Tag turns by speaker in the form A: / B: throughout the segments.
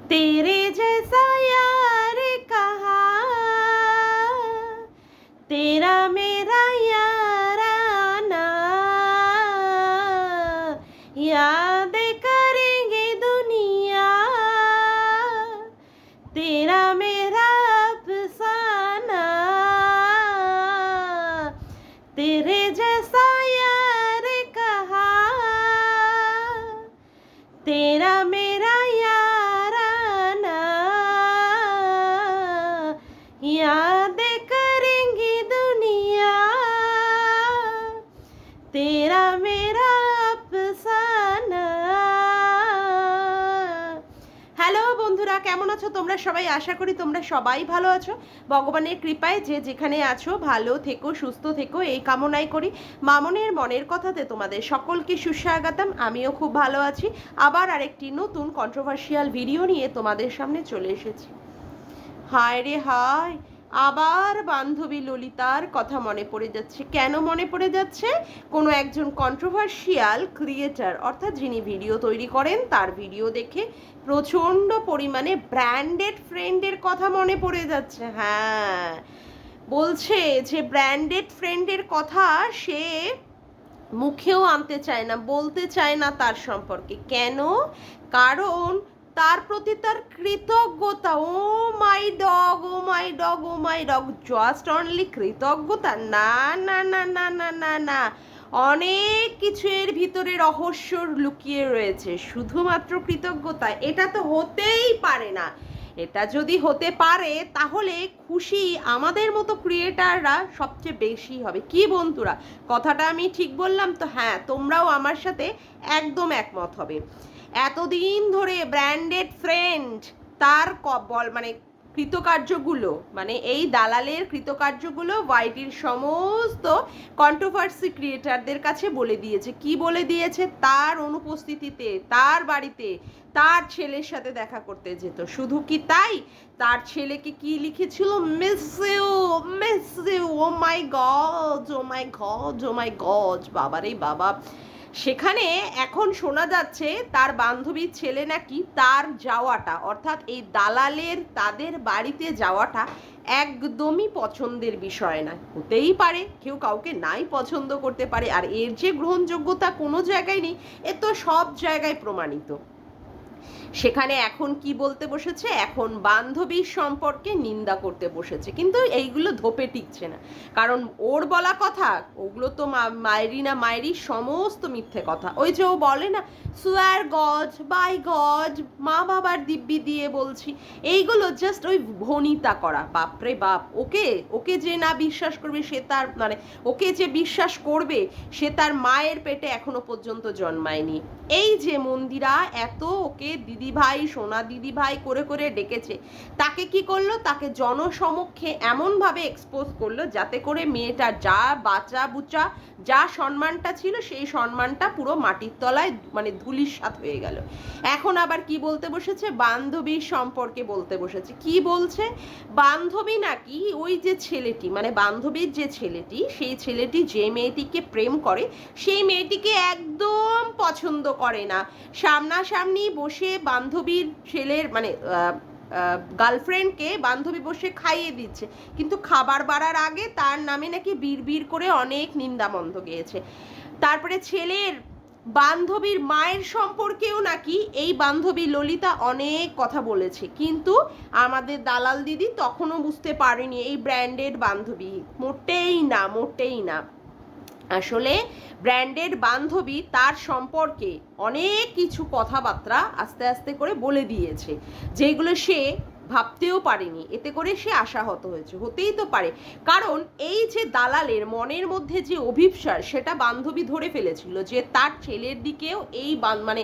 A: तेरे जैसा यार कहाँ, तेरा मेरा याराना, याद करेंगे दुनिया, तेरा मेरा अफसाना, तेरे जैसा यार कहाँ, तेरा मेरा याराना, याद करेंगे दुनिया, तेरा मेरा अफसाना। হ্যালো বন্ধুরা, কেমন আছো তোমরা সবাই? আশা করি তোমরা সবাই ভালো আছো। ভগবানের কৃপায় যে যেখানে আছো ভালো থেকো, সুস্থ থেকো এই কামনাই করি। মামনের মনের কথাতে তোমাদের সকলকে সুস্বাগতম। আমিও খুব ভালো আছি। আবার আরেকটি নতুন কন্ট্রোভার্সিয়াল ভিডিও নিয়ে তোমাদের সামনে চলে এসেছি। হায় রে হায়, আবার বান্ধবী ললিতার কথা মনে পড়ে যাচ্ছে। কেন মনে পড়ে যাচ্ছে? কোনো একজন কন্ট্রোভার্সিয়াল ক্রিয়েটার, অর্থাৎ যিনি ভিডিও তৈরি করেন, তার ভিডিও দেখে প্রচণ্ড পরিমাণে ব্র্যান্ডেড ফ্রেন্ডের কথা মনে পড়ে যাচ্ছে। হ্যাঁ, বলছে যে ব্র্যান্ডেড ফ্রেন্ডের কথা সে মুখেও আনতে চায় না, বলতে চায় না তার সম্পর্কে। কেন? কারণ তার প্রতি তার কৃতজ্ঞতা। Oh my dog, oh my dog, oh my dog, just only কৃতজ্ঞতা? না না না না না না না, অনেক কিছু এর ভিতরে রহস্য লুকিয়ে রয়েছে। শুধুমাত্র কৃতজ্ঞতা এটা তো হতেই পারে না। এটা যদি হতে পারে তাহলে খুশি আমাদের মতো ক্রিয়েটাররা সবচেয়ে বেশি হবে। কি বন্ধুরা, কথাটা আমি ঠিক বললাম তো? হ্যাঁ, তোমরাও আমার সাথে একদম একমত হবে। এতদিন ধরে ব্র্যান্ডেড ফ্রেন্ড তার মানে কৃতকার্যগুলো, মানে এই দালালের কৃতকার্যগুলো ওয়াইটির সমস্ত কন্ট্রোভার্সি ক্রিয়েটারদের কাছে বলে দিয়েছে। কি বলে দিয়েছে? তার অনুপস্থিতিতে তার বাড়িতে তার ছেলের সাথে দেখা করতে যেত। শুধু কি তাই, তার ছেলেকে কি লিখেছিল? Miss you, miss you, oh my god, oh my god, oh my god, বাবারে বাবা। সেখানে এখন শোনা যাচ্ছে তার বান্ধবীর ছেলে নাকি তার যাওয়াটা, অর্থাৎ এই দালালের তাদের বাড়িতে যাওয়াটা একদমই পছন্দের বিষয় না। হতেই পারে, কেউ কাউকে নাই পছন্দ করতে পারে, আর এর যে গ্রহণযোগ্যতা কোনো জায়গায় নেই, এ তো সব জায়গায় প্রমাণিত। সেখানে এখন কি বলতে বসেছে? এখন বান্ধবীর সম্পর্কে নিন্দা করতে বসেছে। কিন্তু এইগুলো ধোপে টিকছে না, কারণ ওর বলা কথা ওগুলো তো মায়েরি না মায়েরি সমস্ত মিথ্যে কথা। ওই যে ও বলে না, সুয়ার গজ বাই গজ, মা বাবার দিব্যি দিয়ে বলছি, এইগুলো জাস্ট ওই ভনিতা করা। বাপরে বাপ, ওকে ওকে যে না বিশ্বাস করবে সে তার মানে ওকে যে বিশ্বাস করবে সে তার মায়ের পেটে এখনো পর্যন্ত জন্মায়নি। এই যে মন্দিরা এত ওকে দিদি ভাই, সোনা দিদি ভাই করে করে ডেকেছে, তাকে কি করলো? তাকে জনসমক্ষে এমনভাবে এক্সপোজ করলো যাতে করে মেয়েটার যা বাচ্চা বুচা যা সম্মানটা ছিল সেই সম্মানটা পুরো মাটির তলায় মানে ধুলিস্যাৎ হয়ে গেল। এখন আবার কি বলতে বসেছে? বান্ধবীর সম্পর্কে বলতে বসেছে। কি বলছে? বান্ধবী নাকি ওই যে ছেলেটি, মানে বান্ধবীর যে ছেলেটি, সেই ছেলেটি যে মেয়েটিকে প্রেম করে সেই মেয়েটিকে একদম পছন্দ করে না। সামনাসামনি বসে বান্ধবীর ছেলের মানে গার্লফ্রেন্ডকে বান্ধবী বসে খাইয়ে দিচ্ছে, কিন্তু খাবার বাড়ার আগে তার নামে নাকি বিড়বিড় করে অনেক নিন্দামন্দ গেয়েছে। তারপরে ছেলের বান্ধবীর মায়ের সম্পর্কেও নাকি এই বান্ধবী ললিতা অনেক কথা বলেছে, কিন্তু আমাদের দালাল দিদি তখনও বুঝতে পারেনি এই ব্র্যান্ডেড বান্ধবী। মোটেই না, মোটেই না। আসলে ব্র্যান্ডেড বান্ধবী তার সম্পর্কে অনেক কিছু কথাবার্তা আস্তে আস্তে করে বলে দিয়েছে, যেগুলো সে ভাবতেও পারেনি। এতে করে সে আশাহত হয়েছে। হতেই তো পারে, কারণ এই যে দালালের মনের মধ্যে যে অভিপ্সার সেটা বান্ধবী ধরে ফেলেছিল যে তার ছেলের দিকেও এই মানে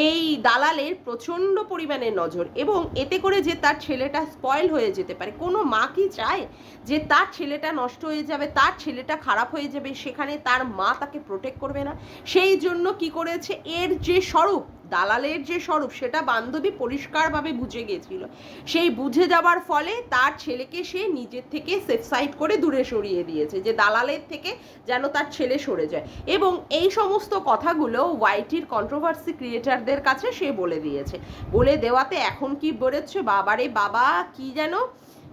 A: এই দালালের প্রচণ্ড পরিমাণে নজর, এবং এতে করে যে তার ছেলেটা স্পয়েল হয়ে যেতে পারে। কোনো মা কি চায় যে তার ছেলেটা নষ্ট হয়ে যাবে, তার ছেলেটা খারাপ হয়ে যাবে, সেখানে তার মা তাকে প্রোটেক্ট করবে না? সেই জন্য কি করেছে, এর যে স্বরূপ, দালালের যে স্বরূপ সেটা বান্ধবী পরিষ্কারভাবে বুঝে গেছিল। সেই বুঝে যাওয়ার ফলে তার ছেলেকে সে নিজের থেকে সেফ সাইড করে দূরে সরিয়ে দিয়েছে, যে দালালের থেকে যেন তার ছেলে সরে যায়। এবং এই সমস্ত কথাগুলো ওয়াইটির কন্ট্রোভার্সি ক্রিয়েটারদের কাছে সে বলে দিয়েছে। বলে দেওয়াতে এখন কি বেরোচ্ছে, বাবারে বাবা, কি যেন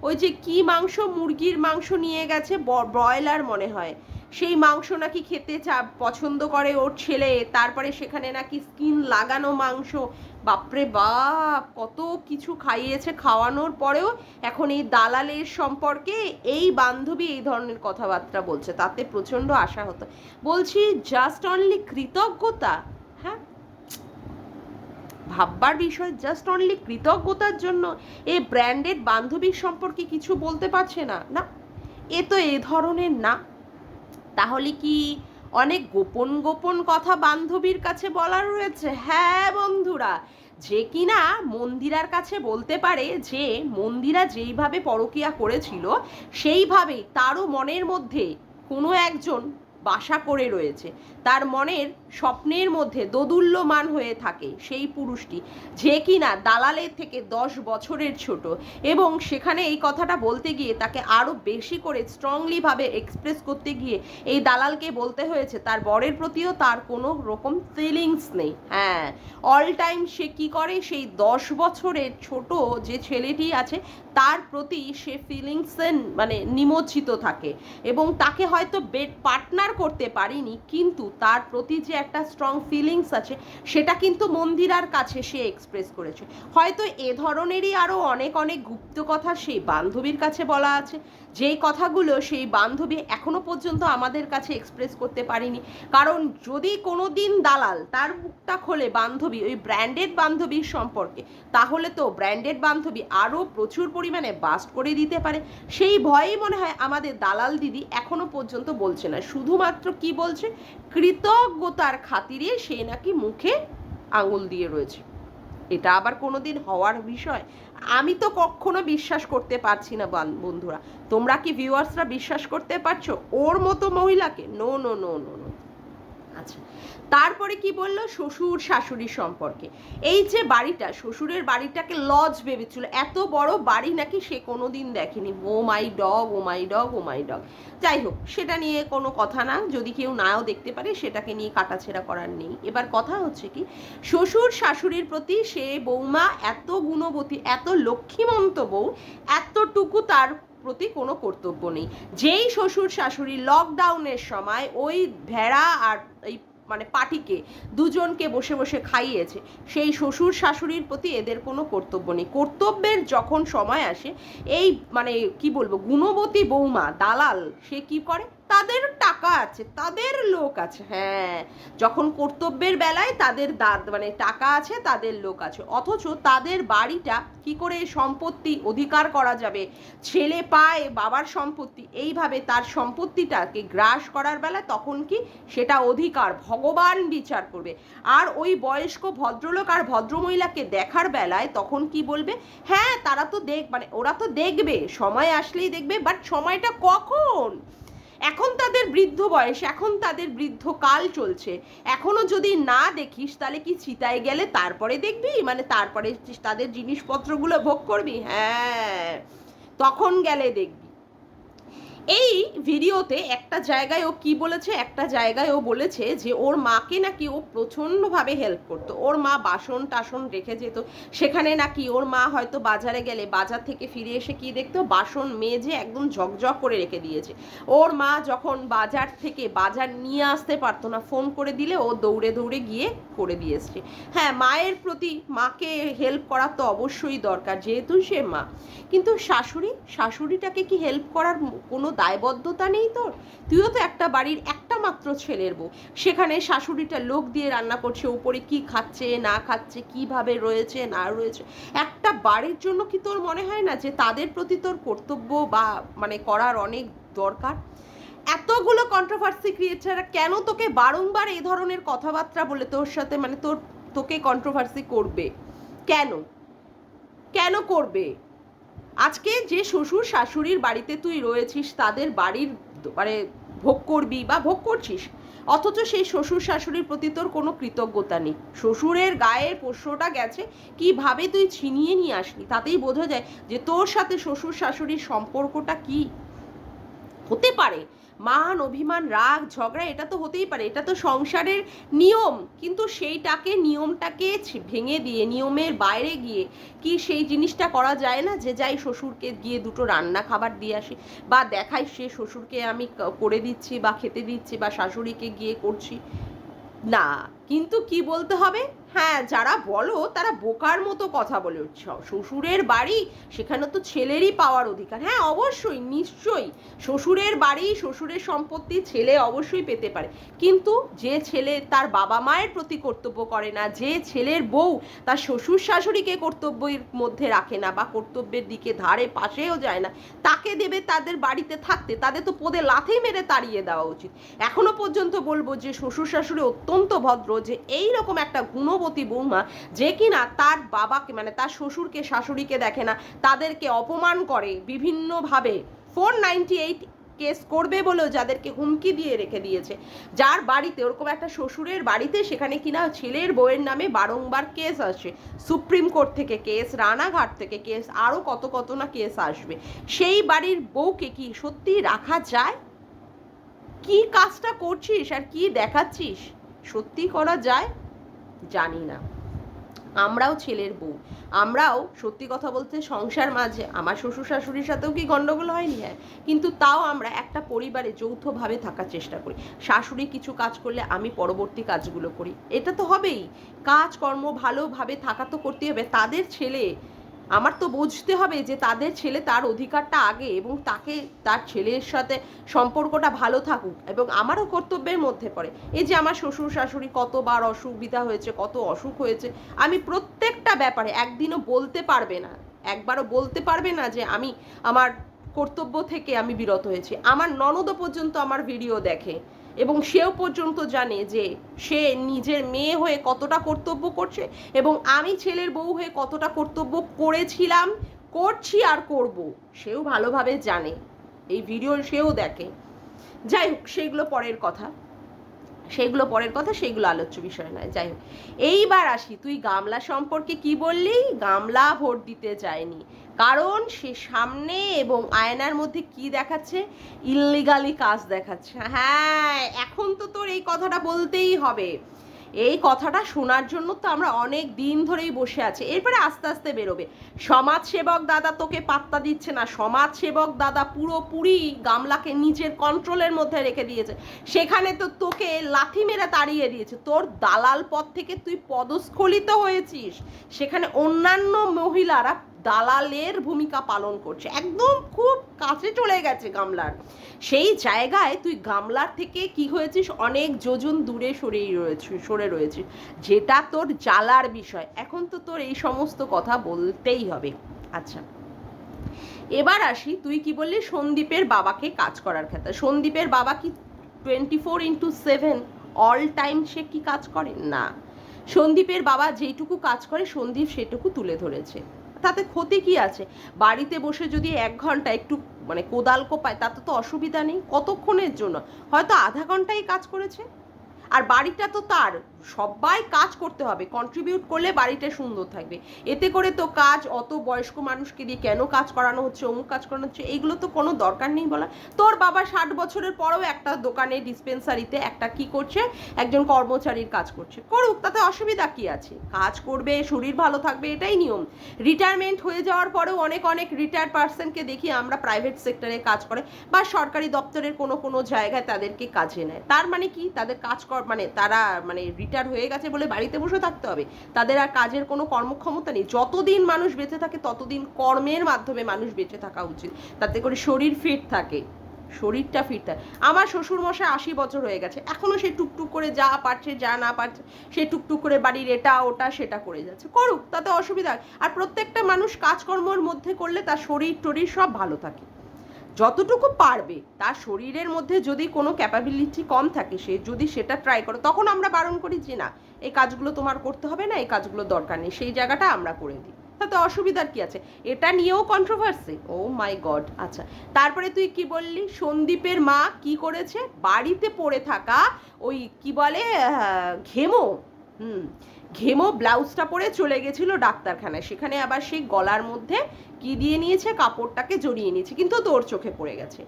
A: ওই যে কি মাংস, মুরগির মাংস নিয়ে গেছে, ব্রয়লার মনে হয়, সেই মাংস নাকি খেতে পছন্দ করে ওর ছেলে, তারপরে সেখানে নাকি স্কিন লাগানো মাংস, বাপরে বাপ কত কিছু খাইয়েছে, খাওয়ানোর পরেও এখন এই দালালের সম্পর্কে এই বান্ধবী এই ধরনের কথাবার্তা বলছে, তাতে প্রচণ্ড আশা হতো। বলছি জাস্ট অনলি কৃতজ্ঞতা, হ্যাঁ ভাববার বিষয়, জাস্ট অনলি কৃতজ্ঞতার জন্য এই ব্র্যান্ডেড বান্ধবীর সম্পর্কে কিছু বলতে পারছে না, না এ তো এ ধরনের না। তাহলে কি অনেক গোপন গোপন কথা বান্ধবীর কাছে বলার রয়েছে? হ্যাঁ বন্ধুরা, যে কিনা মন্দিরার কাছে বলতে পারে যে মন্দিরা যেইভাবে পরকীয়া করেছিল সেইভাবেই তারও মনের মধ্যে কোনো একজন বাসা করে রয়েছে, তার মনের স্বপ্নের মধ্যে দোদুল্যমান হয়ে থাকে সেই পুরুষটি, যে কিনা দালালের থেকে 10 বছরের ছোট। এবং সেখানে এই কথাটা বলতে গিয়ে তাকে আরও বেশি করে স্ট্রংলিভাবে এক্সপ্রেস করতে গিয়ে এই দালালকে বলতে হয়েছে তার বরের প্রতিও তার কোনো রকম ফিলিংস নেই। হ্যাঁ, অল টাইম সে কি করে, সেই 10 বছরের ছোট যে ছেলেটি আছে তার প্রতি সে ফিলিংসে মানে নিমজ্জিত থাকে, এবং তাকে হয়তো বেড পার্টনার করতে পারিনি, কিন্তু তার প্রতি যে একটা স্ট্রং ফিলিংস আছে সেটা কিন্তু মন্দিরার কাছে সে এক্সপ্রেস করেছে। হয়তো এ ধরনেরই আরও অনেক অনেক গুপ্ত কথা সেই বান্ধবীর কাছে বলা আছে, যেই কথাগুলো সেই বান্ধবী এখনো পর্যন্ত আমাদের কাছে এক্সপ্রেস করতে পারিনি। কারণ যদি কোনো দিন দালাল তার মুখটা খোলে বান্ধবী ওই ব্র্যান্ডেড বান্ধবীর সম্পর্কে, তাহলে তো ব্র্যান্ডেড বান্ধবী আরও প্রচুর পরিমাণে বাস্ট করে দিতে পারে। সেই ভয়েই মনে হয় আমাদের দালাল দিদি এখনো পর্যন্ত বলছে না, শুধুমাত্র কি বলছে, কৃতজ্ঞতার খাতিরে সে নাকি মুখে আঙুল দিয়ে রয়েছে। এটা আবার কোনোদিন হওয়ার বিষয়? আমি তো কখনো বিশ্বাস করতে পারছি না বন্ধুরা। তোমরা কি ভিউয়ার্সরা বিশ্বাস করতে পারছো ওর মতো মহিলাকে? No no no no no. আচ্ছা, তারপরে কি বললো শ্বশুর শাশুড়ি সম্পর্কে। এই যে বাড়িটা, শ্বশুরের বাড়িটাকে লজ ভেবেছিল, এত বড় বাড়ি নাকি সে কোনোদিন দেখেনি। Oh my dog, oh my dog, oh my dog. যাই হোক, সেটা নিয়ে কোনো কথা না, যদি কেউ নাও দেখতে পারে সেটাকে নিয়ে কাটাছেড়া করার নেই। এবার কথা হচ্ছে কি, শ্বশুর শাশুড়ির প্রতি সে বৌমা এত গুণবতী, এত লক্ষ্মীমন্ত বউ, এতটুকু তার প্রতি কোনো কর্তব্য নেই। যেই শ্বশুর শাশুড়ি লকডাউনের সময় ওই ভেড়া আর এই মানে পাটিকে দুজনকে বসে বসে খাইয়েছে, সেই শ্বশুর শাশুড়ির প্রতি এদের কোনো কর্তব্য নেই। কর্তব্যের যখন সময় আসে, এই মানে কি বলবো, গুণবতী বৌমা দালাল সে কি করে, তাদের টাকা আছে, তাদের লোক আছে, হ্যাঁ যখন কর্তব্যের বেলায় তাদের মানে টাকা আছে, তাদের লোক আছে, অথচ তাদের বাড়িটা কি করে সম্পত্তি অধিকার করা যাবে, ছেলে পায় বাবার সম্পত্তি, এইভাবে তার সম্পত্তিটাকে গ্রাস করার বেলা তখন কি সেটা অধিকার ভগবান বিচার করবে। আর ওই বয়স্ক ভদ্রলোক আর ভদ্রমহিলাকে দেখার বেলায় তখন কি বলবে, হ্যাঁ তারা তো মানে ওরা তো দেখবে, সময় আসলেই দেখবে, বাট সময়টা কখন, এখন তাদের বৃদ্ধ বয়স, এখন তাদের বৃদ্ধ কাল চলছে, এখনো যদি না দেখিস তাহলে কি চিতায় গেলে তারপরে দেখবি, মানে তারপরে তাদের জিনিসপত্রগুলো ভোগ করবি, হ্যাঁ তখন গেলে দেখবি। এই ভিডিওতে একটা জায়গায় ও কি বলেছে, একটা জায়গায় ও বলেছে যে ওর মাকে নাকি ও প্রচণ্ডভাবে হেল্প করতো, ওর মা বাসন টাসন রেখে যেত, সেখানে নাকি ওর মা হয়তো বাজারে গেলে বাজার থেকে ফিরে এসে কি দেখতো, বাসন মেজে একদম ঝকঝক করে রেখে দিয়েছে। ওর মা যখন বাজার থেকে বাজার নিয়ে আসতে পারতো না, ফোন করে দিলে ও দৌড়ে দৌড়ে গিয়ে করে দিয়ে এসছে। হ্যাঁ, মায়ের প্রতি মাকে হেল্প করা তো অবশ্যই দরকার, যেহেতু সে মা। কিন্তু শাশুড়িটাকে কি হেল্প করার কোনো দায়বদ্ধতা নেই তোর? তুইও তো একটা বাড়ির একটা মাত্র ছেলের বউ, সেখানে শাশুড়িটা লোক দিয়ে রান্না করছে, উপরে কি খাচ্ছে না খাচ্ছে, কিভাবে রয়েছে না রয়েছে, একটা বাড়ির জন্য কি তোর মনে হয় না যে তাদের প্রতি তোর কর্তব্য বা মানে করার অনেক দরকার? এতগুলো কন্ট্রোভার্সি ক্রিয়েটাররা কেন তোকে বারংবার এই ধরনের কথাবার্তা বলে তোর সাথে মানে তোকে কন্ট্রোভার্সি করবে? কেন কেন করবে? আজকে যে শ্বশুর শাশুড়ির বাড়িতে তুই রয়েছিস, তাদের বাড়ির মানে ভোগ করবি বা ভোগ করছিস, অথচ সেই শ্বশুর শাশুড়ির প্রতি তোর কোনো কৃতজ্ঞতা নেই। শ্বশুরের গায়ের পোষ্যটা গেছে, কিভাবে তুই ছিনিয়ে নিয়ে আসলি, তাতেই বোঝা যায় যে তোর সাথে শ্বশুর শাশুড়ির সম্পর্কটা কি হতে পারে। মান অভিমান রাগ ঝগড়া এটা তো হতেই পারে, এটা তো সংসারের নিয়ম, কিন্তু সেইটাকে নিয়মটাকে ভেঙে দিয়ে নিয়মের বাইরে গিয়ে কি সেই জিনিসটা করা যায় না যে যাই শ্বশুরকে গিয়ে দুটো রান্না খাবার দিয়ে আসি, বা দেখাই সে শ্বশুরকে আমি করে দিচ্ছি বা খেতে দিচ্ছি, বা শাশুড়িকে গিয়ে করছি না। কিন্তু কি বলতে হবে, হ্যাঁ যারা বলো তারা বোকার মতো কথা বলে উঠছ। শ্বশুরের বাড়ি, সেখানে তো ছেলেরই পাওয়ার অধিকার। হ্যাঁ অবশ্যই, নিশ্চয়ই শ্বশুরের বাড়ি, শ্বশুরের সম্পত্তি ছেলে অবশ্যই পেতে পারে, কিন্তু যে ছেলে তার বাবা মায়ের প্রতি কর্তব্য করে না, যে ছেলের বউ তার শ্বশুর শাশুড়িকে কর্তব্যের মধ্যে রাখে না বা কর্তব্যের দিকে ধারে পাশেও যায় না, তাকে দেবে তাদের বাড়িতে থাকতে? তাদের তো পদে লাথি মেরে তাড়িয়ে দেওয়া উচিত। এখনো পর্যন্ত বলবো যে শ্বশুর শাশুড়ি অত্যন্ত ভদ্র, যে এইরকম একটা গুণবতী বৌমা যে কিনা তার বাবাকে মানে তার শ্বশুরকে শাশুড়িকে দেখে না, তাদেরকে অপমান করে বিভিন্নভাবে, 498 কেস করবে বলেও যাদেরকে হুমকি দিয়ে রেখে দিয়েছে, যার বাড়িতে ওরকম একটা শ্বশুরের বাড়িতে সেখানে কিনা ছেলের বউয়ের নামে বারংবার কেস আসে, সুপ্রিম কোর্ট থেকে কেস, রানাঘাট থেকে কেস, আরও কত কত না কেস আসবে, সেই বাড়ির বউকে কি সত্যি রাখা যায়? কি কাজটা করছিস আর কি দেখাচ্ছিস সত্যি করা যায়? জানি না। আমরাও ছেলের বউ, আমরাও সত্যি কথা বলতে সংসার মাঝে আমার শ্বশুর শাশুড়ির সাথেও কি গন্ডগোল হয়নি? হ্যাঁ, কিন্তু তাও আমরা একটা পরিবারে যৌথভাবে থাকার চেষ্টা করি। শাশুড়ি কিছু কাজ করলে আমি পরবর্তী কাজগুলো করি, এটা তো হবেই। কাজকর্ম ভালোভাবে থাকা তো করতেই হবে। তাদের ছেলে, আমার তো বুঝতে হবে যে তাদের ছেলে তার অধিকারটা আগে, এবং তাকে তার ছেলের সাথে সম্পর্কটা ভালো থাকুক, এবং আমারও কর্তব্যের মধ্যে পড়ে। এই যে আমার শ্বশুর শাশুড়ি কতবার অসুবিধা হয়েছে, কত অসুখ হয়েছে, আমি প্রত্যেকটা ব্যাপারে একদিনও বলতে পারবে না, একবারও বলতে পারবে না যে আমি আমার কর্তব্য থেকে আমি বিরত হয়েছি। আমার ননদও পর্যন্ত আমার ভিডিও দেখে, এবং সেও পর্যন্ত জানে যে সে নিজের মেয়ে হয়ে কতটা কর্তব্য করছে, এবং আমি ছেলের বউ হয়ে কতটা কর্তব্য করেছিলাম, করছি আর করব, সেও ভালোভাবে জানে। এই ভিডিও সেও দেখে। যাই হোক, সেগুলো পরের কথা, সেগুলো আলোচ্য বিষয় নয়। যাই হোক, এইবার আসি, তুই গামলা সম্পর্কে কি বললি? গামলা ভোট দিতে যায়নি, কারণ সে সামনে এবং আয়নার মধ্যে কি দেখাচ্ছে? ইল্লিগালি কাজ দেখাচ্ছে। হ্যাঁ, এখন তো তোর এই কথাটা বলতেই হবে। এই কথাটা শোনার জন্য তো আমরা অনেক দিন ধরেই বসে আছি। এরপরে আস্তে আস্তে বেরোবে। সমাজসেবক দাদা তোকে পাত্তা দিচ্ছে না, সমাজসেবক দাদা পুরোপুরি গামলাকে নিজের কন্ট্রোলের মধ্যে রেখে দিয়েছে, সেখানে তো তোকে লাথি মেরে তাড়িয়ে দিয়েছে। তোর দালাল পদ থেকে তুই পদস্খলিত হয়েছিস, সেখানে অন্যান্য মহিলারা দালালের ভূমিকা পালন করছে, একদম খুব কাছে চলে গেছে গামলার। সেই জায়গায় তুই গামলার থেকে কি হয়েছিস? অনেক যোজন দূরে সরে রয়েছিস, যেটা তোর জ্বালার বিষয়। এখন তো তোর এই সমস্ত কথা বলতেই হবে। আচ্ছা, এবার আসি, তুই কি বললি সন্দীপের বাবাকে কাজ করার ক্ষেত্রে। সন্দীপের বাবা কি 24/7 অল টাইম সে কি কাজ করে? না। সন্দীপের বাবা যেইটুকু কাজ করে সন্দীপ সেটুকু তুলে ধরেছে, তাতে ক্ষতি কি আছে? বাড়িতে বসে যদি 1 ঘন্টা একটু মানে কোদাল কোপায়, তাতে তো অসুবিধা নেই। কতক্ষণের জন্য? হয়তো আধা ঘন্টাই কাজ করেছে। আর বাড়িটা তো তার, সবাই কাজ করতে হবে, কন্ট্রিবিউট করলে বাড়িটা সুন্দর থাকবে। এতে করে তো কাজ অত বয়স্ক মানুষকে দিয়ে কেন কাজ করানো হচ্ছে, অমুক কাজ করানো হচ্ছে, এইগুলো তো কোনো দরকার নেই বলা। তোর বাবা 60 বছরের পরেও একটা দোকানে ডিসপেন্সারিতে একটা কি করছে, একজন কর্মচারীর কাজ করছে, করুক, তাতে অসুবিধা কি আছে? কাজ করবে, শরীর ভালো থাকবে, এটাই নিয়ম। রিটায়ারমেন্ট হয়ে যাওয়ার পরেও অনেক রিটায়ার্ড পার্সনকে দেখি আমরা প্রাইভেট সেক্টরে কাজ করে বা সরকারি দপ্তরের কোনো জায়গায় তাদেরকে কাজে নেয়। তার মানে কি? তাদের কাজ মানে তারা মানে রিটায়ার হয়ে গেছে বলে বাড়িতে বসে থাকতে হবে? তাদের আর কাজের কোনো কর্মক্ষমতা নেই? যতদিন মানুষ বেঁচে থাকে ততদিন কর্মের মাধ্যমে মানুষ বেঁচে থাকা উচিত, তাতে করে শরীর ফিট থাকে, শরীরটা ফিট থাকে। আমার শ্বশুর মশাই 80 বছর হয়ে গেছে, এখনো সে টুকটুক করে যা পারছে যা না পারছে সে টুকটুক করে বাড়ির এটা ওটা সেটা করে যাচ্ছে, করুক, তাতে অসুবিধা। আর প্রত্যেকটা মানুষ কাজকর্মের মধ্যে করলে তার শরীর টরীর সব ভালো থাকে, যতটুকু পারবে। তার শরীরের মধ্যে যদি কোনো ক্যাপাবিলিটি কম থাকে, সে যদি সেটা ট্রাই করে, তখন আমরা বারণ করি যে না, এই কাজগুলো তোমার করতে হবে না, এই কাজগুলো দরকার নেই, সেই জায়গাটা আমরা করে দিই। তাতে অসুবিধার কি আছে? এটা নিয়েও কন্ট্রোভার্সি? O my god. আচ্ছা, তারপরে তুই কি বললি? সন্দীপের মা কি করেছে? বাড়িতে পড়ে থাকা ওই কি বলে ঘেমো, হুম, ঘেমো ব্লাউজটা পরে চলে গেছিল ডাক্তারখানায়, সেখানে আবার সেই গলার মধ্যে কি দিয়ে নিয়েছে? কাপড়টাকে জড়িয়ে নিয়েছে, কিন্তু তোর চোখে পড়ে গেছে।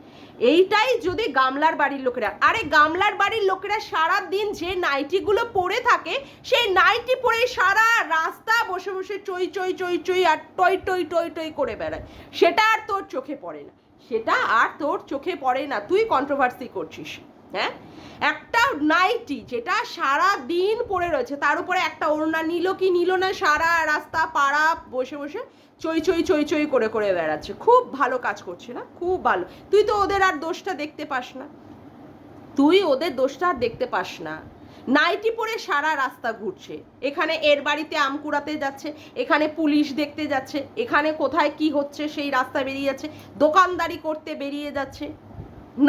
A: এইটাই যদি গামলার বাড়ির লোকেরা, আরে গামলার বাড়ির লোকেরা সারা দিন যে নাইটিগুলো পরে থাকে, সেই নাইটি পরে সারা রাস্তা বসে বসে চই চই চই চই আর টই টই টই টই করে বেড়ায়, সেটা আর তোর চোখে পড়ে না, সেটা আর তোর চোখে পড়ে না, তুই কন্ট্রোভার্সি করছিস। হ্যাঁ, একটা নাইটি যেটা সারা দিন পড়ে রয়েছে, তার উপরে একটা ওড়না নিল কি নিল না, সারা রাস্তা পাড়া বসে বসে চই চই চই চই করে করে বেড়াচ্ছে। খুব ভালো কাজ করছে না? খুব ভালো। তুই তো ওদের আর দোষটা দেখতে পাস না, তুই ওদের দোষটা আর দেখতে পাস না। নাইটি পরে সারা রাস্তা ঘুরছে, এখানে এর বাড়িতে আম কুড়াতে যাচ্ছে, এখানে পুলিশ দেখতে যাচ্ছে, এখানে কোথায় কি হচ্ছে সেই রাস্তা বেরিয়ে যাচ্ছে, দোকানদারি করতে বেরিয়ে যাচ্ছে,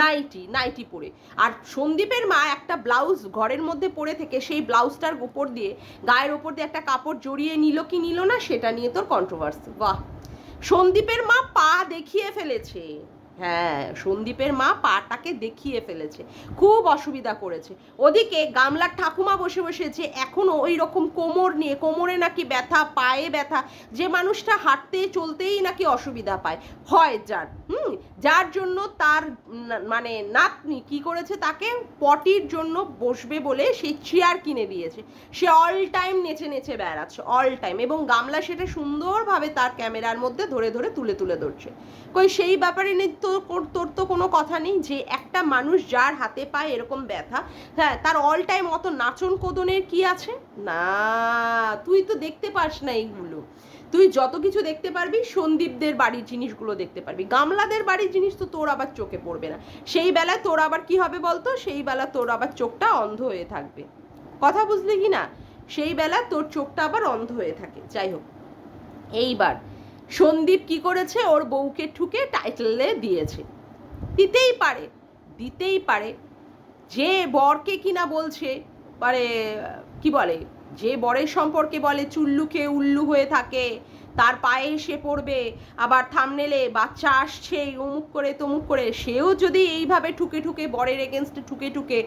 A: নাইটি নাইটি পরে। আর সন্দীপের মা একটা ব্লাউজ ঘরের মধ্যে পরে থেকে সেই ব্লাউজটার উপর দিয়ে, গায়ের উপর দিয়ে একটা কাপড় জড়িয়ে নিল কি নিল না, সেটা নিয়ে তোর কন্ট্রোভার্সি। বাহ, সন্দীপের মা পা দেখিয়ে ফেলেছে। হ্যাঁ, সন্দীপের মা পাটাকে দেখিয়ে ফেলেছে, খুব অসুবিধা করেছে। ওদিকে গামলার ঠাকুমা বসে বসে যে এখনো ওই রকম কোমর নিয়ে, কোমরে নাকি ব্যথা, পায়ে ব্যথা, যে মানুষটা হাঁটতে চলতেই নাকি অসুবিধা পায় হয় যার, যার জন্য তার মানে নাতনি কি করেছে, তাকে পটির জন্য বসবে বলে সেই চেয়ার কিনে দিয়েছে, সে অল টাইম নেচে নেচে বেড়াচ্ছে, অল টাইম, এবং গামলা সেটা সুন্দরভাবে তার ক্যামেরার মধ্যে ধরে ধরে তুলে তুলে ধরছে। কই সেই ব্যাপারে তোর তো কোনো কথা নেই যে একটা মানুষ যার হাতে পায়ে এরকম ব্যথা, হ্যাঁ, তার অল টাইম অত নাচন কোদনের কি আছে? না, তুই তো দেখতে পাস না এইগুলো। তুই যত কিছু দেখতে পারবি সন্দীপদের বাড়ির জিনিসগুলো দেখতে পারবি, গামলাদের বাড়ির জিনিস তো তোর আবার চোখে পড়বে না। সেই বেলায় তোর আবার কি হবে বলতো? সেই বেলা তোর আবার চোখটা অন্ধ হয়ে থাকবে। কথা বুঝলি কি না? সেই বেলা তোর চোখটা আবার অন্ধ হয়ে থাকে। যাই হোক, এইবার সন্দীপ কি করেছে? ওর বউকে ঠুকে টাইটেলে দিয়েছে। দিতেই পারে, দিতেই পারে। যে বরকে কিনা বলছে, মানে কি বলে, যে বরের সম্পর্কে বলে চুল্লুকে উল্লু হয়ে থাকে, তার পায়ে এসে পড়বে, আবার থামনেলে বাচ্চা আসছে অমুক করে তমুক করে, সেও যদি এইভাবে ঠুকে ঠুকে বরের এগেনস্টে ঠুকে ঠুকে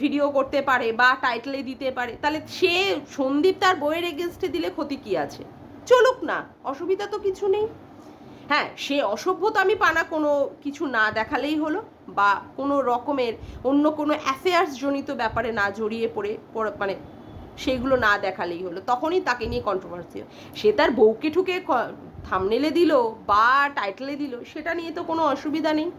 A: ভিডিও করতে পারে বা টাইটেলে দিতে পারে, তাহলে সে সন্দীপ তার বইয়ের এগেনস্টে দিলে ক্ষতি কি আছে? চলুক না, অসুবিধা তো কিছু নেই। হ্যাঁ, সে অসভ্যতা আমি পানা কোনো কিছু না দেখালেই হলো, বা কোনো রকমের অন্য কোনো অ্যাফেয়ার্স জনিত ব্যাপারে না জড়িয়ে পড়ে মানে সেইগুলো না দেখালেই হলো, তখনই তাকে নিয়ে কন্ট্রোভার্সি। সে তার বউকে ঠুকে থামনেলে দিল বা টাইটেলে দিল, সেটা নিয়ে তো কোনো অসুবিধা নেই,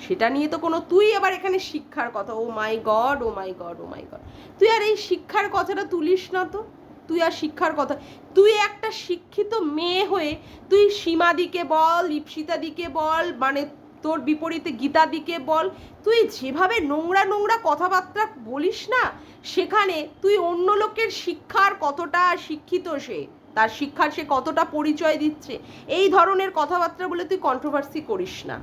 A: সেটা নিয়ে তো কোনো, তুই আবার এখানে শিক্ষার কথা, ও my god, oh my god, oh my god, তুই আর এই শিক্ষার কথাটা তুলিস না তো। তুই আর শিক্ষার কথা, তুই একটা শিক্ষিত মেয়ে হয়ে তুই সীমাদিকে বল, ইপসিতাদিকে বল, মানে তোর বিপরীতে গীতাদিকে বল, তুই যেভাবে নোংরা নোংরা কথাবার্তা বলিস না, সেখানে তুই অন্য লোকের শিক্ষার কতটা শিক্ষিত, সে তার শিক্ষার সে কতটা পরিচয় দিচ্ছে, এই ধরনের কথাবার্তা বলে তুই কন্ট্রোভার্সি করিস না,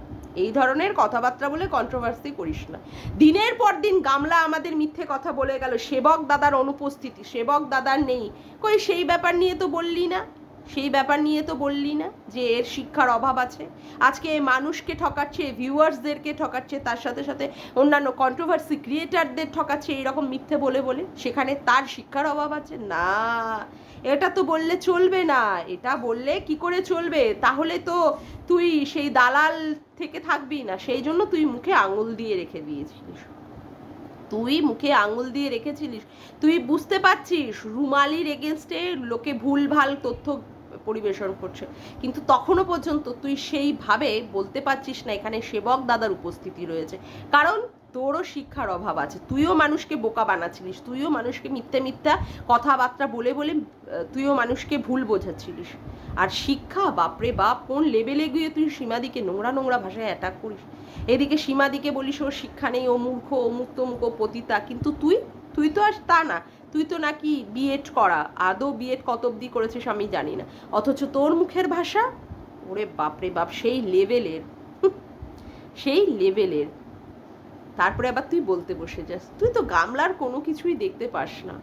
A: এই ধরনের কথাবার্তা বলে কন্ট্রোভার্সি করিস না। দিনের পর দিন গামলা আমাদের মিথ্যে কথা বলে গেল, সেবক দাদার অনুপস্থিতি, সেবক দাদার নেই, কই সেই ব্যাপার নিয়ে তো বললি না, সেই ব্যাপার নিয়ে তো বললি না যে এর শিক্ষার অভাব আছে। আজকে মানুষকে ঠকাচ্ছে, ভিউয়ার্সদেরকে ঠকাচ্ছে, তার সাথে সাথে অন্যান্য কন্ট্রোভার্সি ক্রিয়েটারদের ঠকাচ্ছে এইরকম মিথ্যে বলে বলে, সেখানে তার শিক্ষার অভাব আছে না? এটা তো বললে চলবে না, এটা বললে কি করে চলবে? তাহলে তো তুই সেই দালাল থেকে থাকবি না, সেই জন্য তুই মুখে আঙুল দিয়ে রেখে দিয়েছিলিস, তুই মুখে আঙুল দিয়ে রেখেছিলিস। তুই বুঝতে পারছিস রুমালির এগেনস্টে লোকে ভুলভাল তথ্য পরিবেশন করছে, কিন্তু তখনও পর্যন্ত তুই সেইভাবে বলতে পারছিস না এখানে সেবক দাদার উপস্থিতি রয়েছে, কারণ তোরও শিক্ষার অভাব আছে, তুইও মানুষকে বোকা বানাচ্ছিলিস, তুইও মানুষকে মিথ্যা মিথ্যা কথাবার্তা বলে বলে তুইও মানুষকে ভুল বোঝাচ্ছিলিস। আর শিক্ষা, বাপরে বাপ, কোন লেভেলে গিয়ে তুই সীমাদিকে নোংরা নোংরা ভাষায় অ্যাটাক করিস, এদিকে সীমাদিকে বলিস ওর শিক্ষা নেই, ও মূর্খ, ও মুক্ত মুখ, ও পতিতা, কিন্তু তুই তুই তো আর তা না, তুই তো নাকি বিএড করা, আদৌ বিএড কত অবধি করেছিস আমি জানি না, অথচ তোর মুখের ভাষা ওরে বাপরে বাপ সেই লেভেলের, সেই লেভেলের। তারপরে আবার তুই বলতে বসে যাস তুই তো গামলার কোনো কিছুই দেখতে পাস না।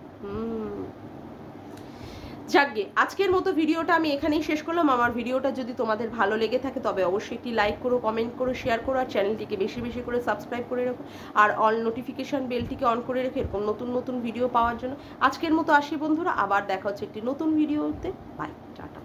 A: যাকগে, আজকের মতো ভিডিওটা আমি এখানেই শেষ করলাম। আমার ভিডিওটা যদি তোমাদের ভালো লেগে থাকে তবে অবশ্যই একটি লাইক করো, কমেন্ট করো, শেয়ার করো, আর চ্যানেলটিকে বেশি বেশি করে সাবস্ক্রাইব করে রাখো, আর অল নোটিফিকেশান বেলটিকে অন করে রেখে এরকম নতুন নতুন ভিডিও পাওয়ার জন্য। আজকের মতো আসি বন্ধুরা, আবার দেখা হচ্ছে একটি নতুন ভিডিওতে। Bye, tata.